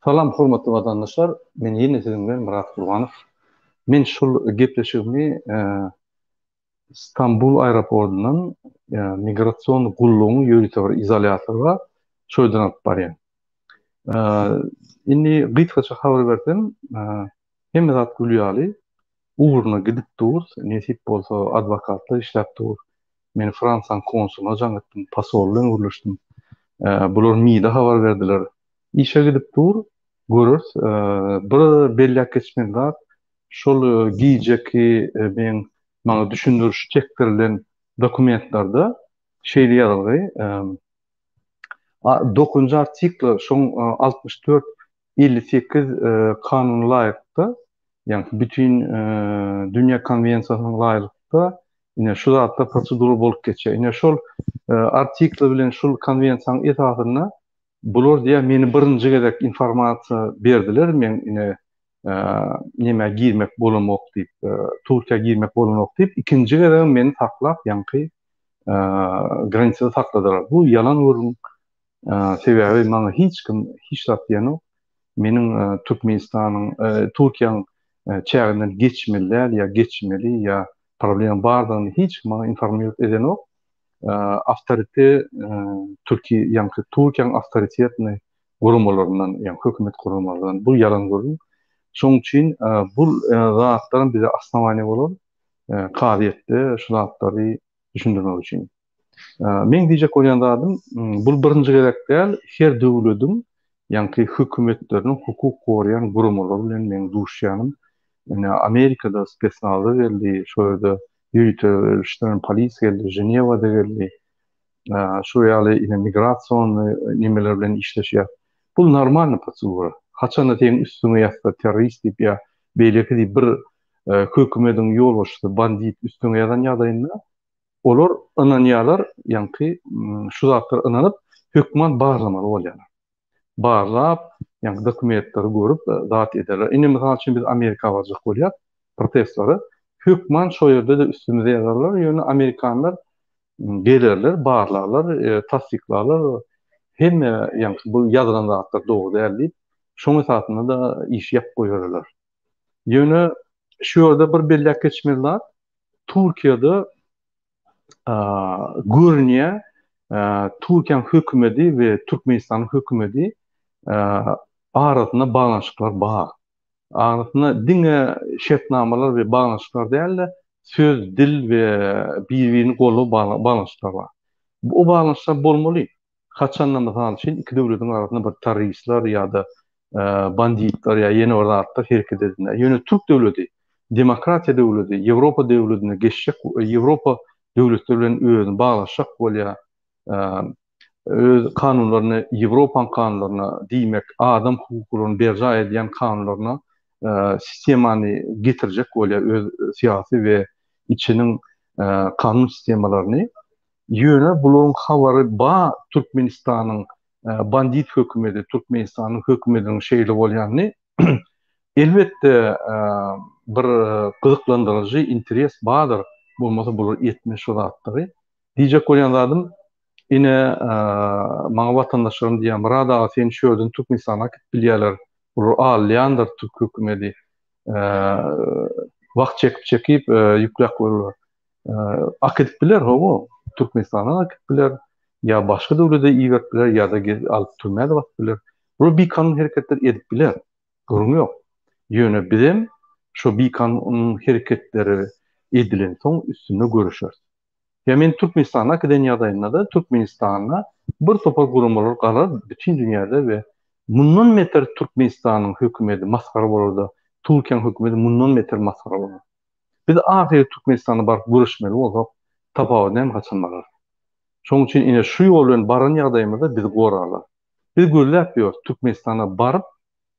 Salam hormatly vatandaşlar. Men ýene sizin bilen Murat Gurbanov. Men şol gepleşigimi Istanbul aeroportundan migration gullugyny ýönetäwir izolyatorga şoýdan alyp barýan. Indi gytgaça habar berdim. Hemme zat gülýäli. Uğruna gidip dur, nesip bolsa advokatla işläp dur. Men Fransan konsuluna jaňytdym, pasorlygyna uruluşdym. Bular MİDe habar verdiler. İşe gidip dur, görür. Bir bellek geçmeden şol giyeceki ben bana düşündürüş çektirilen dokumentlarda şeyli yazılgay. 9. artikla şon 64 58 kanun layıkta yani bütün dünya konvensiyasına layıkta yine şu hatta proseduru bolup geçiyor. Yine şol artikla bilen şol konvensiyanın etatyna bular diýe meni birinji gedek informasiýa berdiler. Men ine näme girmek bolamok diýip, Türkiýe girmek bolamok diýip, ikinji gedek meni taklap, ýa-ni graniçada takladylar. Bu yalan urun sebäbi maňa hiç kim hiç zat diýenok. Meniň Türkmenistanyň, Türkiýanyň çäginden geçmeliler ýa geçmeli ýa problem bardygyny hiç kim maňa informiýet edenok. Awtorite Türkiýe ýa-ni Türkiýanyň awtoritetini gurumlaryndan ýa-ni hökümet gurumlaryndan bu yalan görün. Şoň üçin bu zatlaryň bize asnawany bolar. Qadiýetde şu zatlary düşündirmek üçin. Men diýjek bolýandym, bul birinji gerek däl, her döwletiň ýa-ni hökümetleriniň hukuk goraýan gurumlary bilen men duşýanym. Yani Amerika'da spesnazı geldi, şöyle yürütüşlerin polis geldi, Ceneva'da geldi. Şu yani yine migrasyon nimeler bilen işleşiyor. Bu normal prosedura. Haçan teň üstüne ýazsa terrorist diýip ýa beýleki diýip bir hökümetin ýolbaşçysy bandit üstüne ýazan ýagdaýynda olar ynanýarlar, ýa-ni şu zatlar ynanyp hökümet barlamaly bolýarlar. Barlap, ýa-ni dokumentleri görüp zat ederler. Indi mysal üçin biz Amerika barjak bolýar, protestleri. Hökümet şo ýerde de üstümize ýazarlar, ýöne Amerikanlar gelirler, barlarlar, tasdiklarlar. Hemme ýa-ni bu ýazylan zatlar dogry däl diýip, şoň esasynda da iş ýap goýarlar. Ýöne şu ýerde bir bellek geçmeliler. Türkiýede görünýär Türkiýanyň hökümeti we Türkmenistanyň hökümeti arasynda baglanşyklar bar. Arasynda diňe şertnamalar we baglanşyklar däl, söz, dil we bir-birini gollap baglanşyklar bar. Bu baglanşyklar bolmaly. Haçandan da üçin iki döwletiň arasynda bir terroristler ýa-da banditler ýa ýene ordatlar hereket edinler. Ýöne Türk döwleti, demokratiýa döwleti, Ýewropa döwletine geçjek, Ýewropa döwletleri bilen özüni baglaşak bolýar. Öz kanunlaryny Ýewropa kanunlaryna diýmek, adam hukuklaryny berja edýän kanunlaryna sistemany getirjek bolýar öz syýasy we içiniň kanun sistemalaryny. Ýöne bularyň habary ba Türkmenistanyň bandit hökümeti, Türkmenistanyň hökümetiniň şeýle bolýany elbetde bir gyzyklandyryjy interes bardyr. Bolmasa bular etmiş zatları. Diýjek bolýandym, ine maňa watandaşlarym diýär, "Murada, sen şu ýerden Türkmenistana gidip bilýärler. Bular alýandyr Türk hökümeti. Wagt çekip ýüklek bolýar. Akıp biler hobo, Türkmenistana akıp biler. Ya başga döwlete iýerip biler, ýa-da alyp türmäde bak biler. Bu bir kanun hereketler edip biler. Görüň ýok. Ýöne bizim şu bir kanun hereketleri edilen soň üstünde görüşür. Ya men Türkmenistana giden ýagdaýynda da Türkmenistana bir topar gurumlar galar bütün dünýäde we mundan meter Türkmenistanyň hökümeti maskara bolardy. Türkiýanyň hökümeti mundan meter maskara bolar. Biz ahir Türkmenistana baryp görüşmeli bolsak, tapawadan gaçanmalar. Şoň üçin ine şu ýol bilen baran ýagdaýymyzda biz gorarlar. Biz görläp ýör Türkmenistana baryp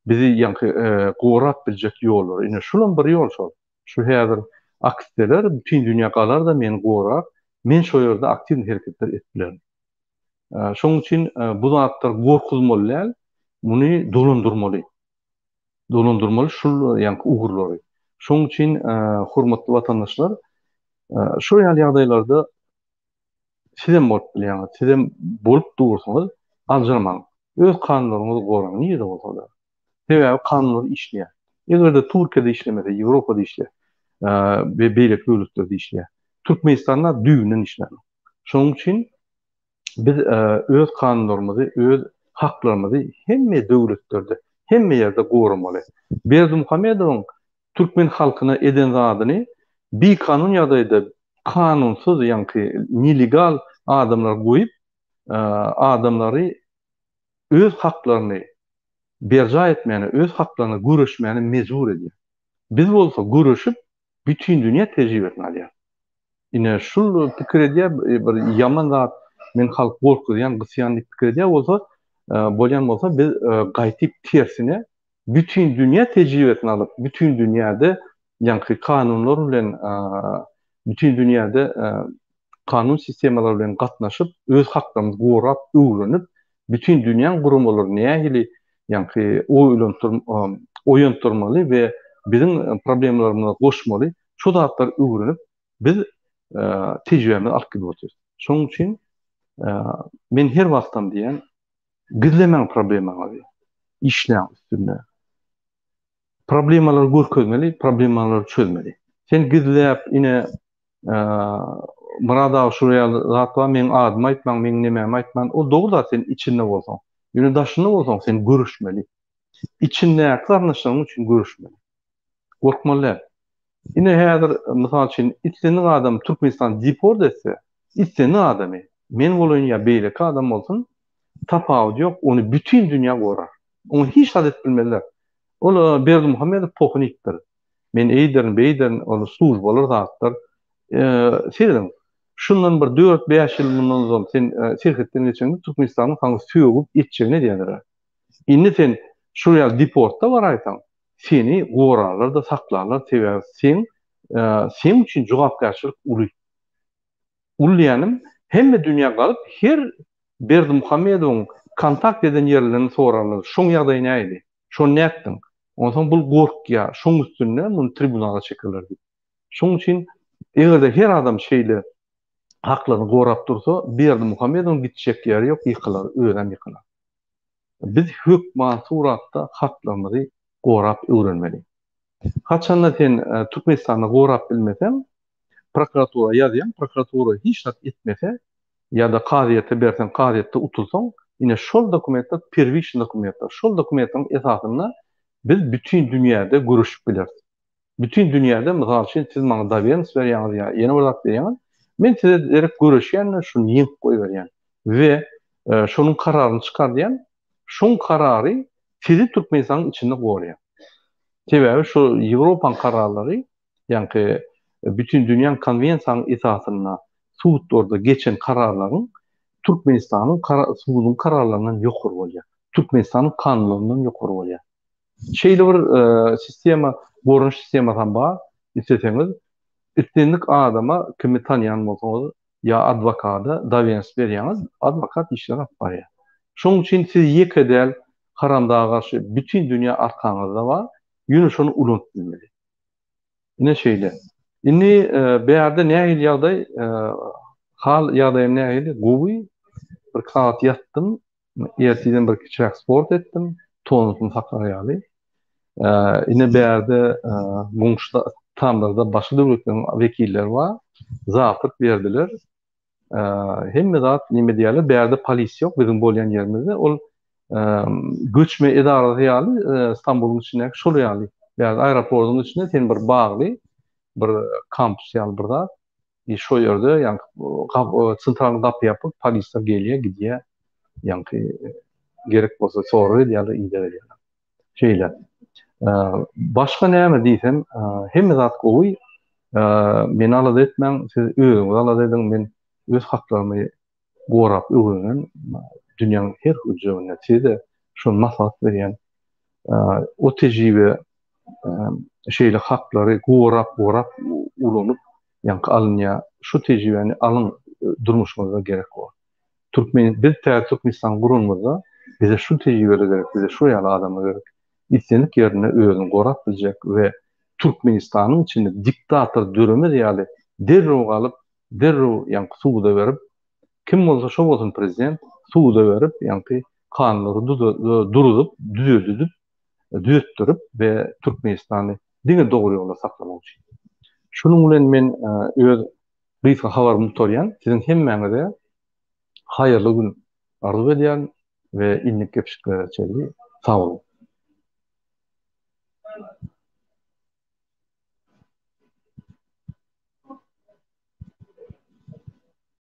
bizi ýa-ni gorap biljek ýollar. Ine şulan bir ýol şol. Şu häzir aktivistler bütün dünýä galar da meni gorap, men şo ýerde aktiw hereketler etdiler. Şoň üçin bu zatlar gorkuzmaly, muny dolundurmaly. Dolundurmaly şul ýa-ni ugurlary. Şoň üçin hormatly watandaşlar, şu ýagdaýlarda sizem bolup bilýär, sizem bolup dursaňyz aljarmaň. Öz kanunlaryňyzy goraň, niýe bolsa da. Sebäbi kanunlar işleýär. Egerde Türkiýede işlemese, Ýewropada işleýär we beýleki döwletlerde işleýär. Türkmenistanda düýünden işleýär. Şonuň üçin biz öz kanunlarymyzy, öz haklarymyzy hemme döwletlerde, hemme ýerde gowramaly. Berdimuhamedowyň türkmen halkyna eden zadyny bir kanun ýagdaýda kanunsuz, ýani nelegal adamlar goýup, adamlary öz haklaryny berja etmeni, öz haklaryny görüşmeni mezur edýär. Biz bolsa görüşüp bütün dünýä tejribesini alýar. Ine şul pikir edýär, bir ýaman zat men halk gorkudýan, gysýanlyk pikir edýär bolsa, bolýan bolsa biz gaýtyp tersine bütün dünýä tejribesini alyp, bütün dünýäde ýani kanunlar bilen, bütün dünýäde kanun sistemaları bilen gatnaşyp, öz haklarymyzy gorap, öwrenip, bütün dünýäň gurumlary nähili ýani oýunturmaly we bizim problemlarymyza goşmaly, şu zatlar öwrenip biz tejribemizi alyp gidýärmiz. Şonuň üçin men her wagtdan diýen, gizlemeň problemaňyzy, işleň üstünde. Problemalary görkezmeli, problemalary çözmeli. Sen gizläp ine Murada şuraya zatwa men adymy aýtmaň, men näme aýtmaň, o dogda sen içinde bolsaň, ýöne daşynda bolsaň sen görüşmeli. İçinde garnaşygyň üçin görüşmeli. Gorkmaly. Ine häzir mysal üçin islenin adam Türkmenistan deport etse, islenin adamy men bolýan ýa beýleki adam bolsun, tapawut ýok, ony bütün dünýä gorar. Onu hiç adet bilmezler. Ol Berdimuhamedov pohnikdir. Men eýderin, beýderin, ony slujbalar zatlar. Seýdim, şundan bir 4-5 ýyl mundan soň sen şirketden geçeňde Türkmenistanyň haňy söýüp etjegine diýerler. Indi sen şu ýa deportda bar aýtaň, seni gorarlar da saklarlar, sebäbi sen üçin jogapkärçilik uly. Ulýanym hemme dünýä galyp her Berdimuhamedowyň kontakt eden ýerlerini sorarlar. Şoň ýagdaý näýdi? Şonu näetdiň? Ondan bul gorkýa, şoň üstünde muny tribunala çekirler. Şoň üçin egerde her adam şeýle haklaryny gorap dursa, Berdimuhamedowyň gitjek ýeri ýok, ýykylar, öýden ýykylar. Biz hökman suratda haklarymyzy gorap öwrenmeli. Haçanda sen Türkmenistanda gorap bilmesen, prokuratura ýazýan, prokuratura hiç zat etmese, ýa-da kadyýata bersen, kadyýatda utulsaň, ine şol dokumentler perwiş dokumentler. Şol dokumentleriň esasynda biz bütün dünýäde görüşüp bileris. Bütün dünýäde mysal üçin siz maňa dawerens berýäňiz ýa ýene bir zat berýäňiz, men size direk görüşýän şunu ýyňyp goýberýän we şonuň kararyny çykardýan, şoň karary sizi Türkmenistanyň içinde gorýar. Sebäbi şu Ýewropaň kararlary, ýani bütün dünýäň konwensiýasynyň esasynda suwutlarda geçen kararlaryň Türkmenistanyň suwutynyň kararlaryndan ýokary bolýar. Türkmenistanyň kanunlaryndan ýokary bolýar. Şeýle bir sistema, gorunç sistemadan bar, isteseňiz, üstünlik adama kimi tanıyan bolsaňyz, ýa adwokata dawerens berýäňiz, adwokat işler apbarýar. Şoň üçin siz ýekedel haramdaga garşy bütün dünýä arkaňyzda bar, ýöne şonu unutup bilmeli. Ine şeýle. Indi beýerde nähili ýagdaý, hal ýagdaýym nähili? Gowy bir saat ýatdym, erteden bir kiçik sport etdim, tonusymy saklaýaly. Ine beýerde goňşuda tamlarda başga döwletleriň wekilleri bar, zapyt berdiler. Hemme zat nime diýerler, beýerde polis ýok, bizim bolýan ýerimizde. Ol göçme edarasy ýaly Istanbulyň içinde şol ýaly. Beýerde aeroportyň içinde sen bir bagly, bir kampus ýaly bir zat. Şo ýerde ýani sentral gapy ýapyp polisler gelýär, gidýär. Ýani gerek bolsa sory ýa-da ýa-da ýa-da. Şeýle. Başga näme diýsem, hemme zat gowy, men alad etmäň, siz özüňiz alad ediň, men öz haklarymy gorap öwrenen, dünýäň her hüjjeginde size şol maslahat berýän, o tejribe şeýle haklary gorap ulanyp, ýani alynýa, şu tejribeni alyň durmuşyňyzda gerek bar. Biz Türkmenistan gurulmazda bize şu tejribeler gerek, bize şu ýaly adamlar gerek. İstenlik yerine özüni gorap bilecek ve Türkmenistan'ın içinde diktatör dürümü ýaly derrew galyp, derrew ýani suwda berip, kim bolsa şo bolsun prezident, suwda berip, ýani kanunlary düzüdüp, düzüttürüp ve Türkmenistan'ı diňe dogry ýolda saklamak üçin. Şunuň bilen men öz Gysga habarymy tutarýan, siziň hemmeňize haýyrly gün arzu edýän we inlik gepişikler çenli sag bolun.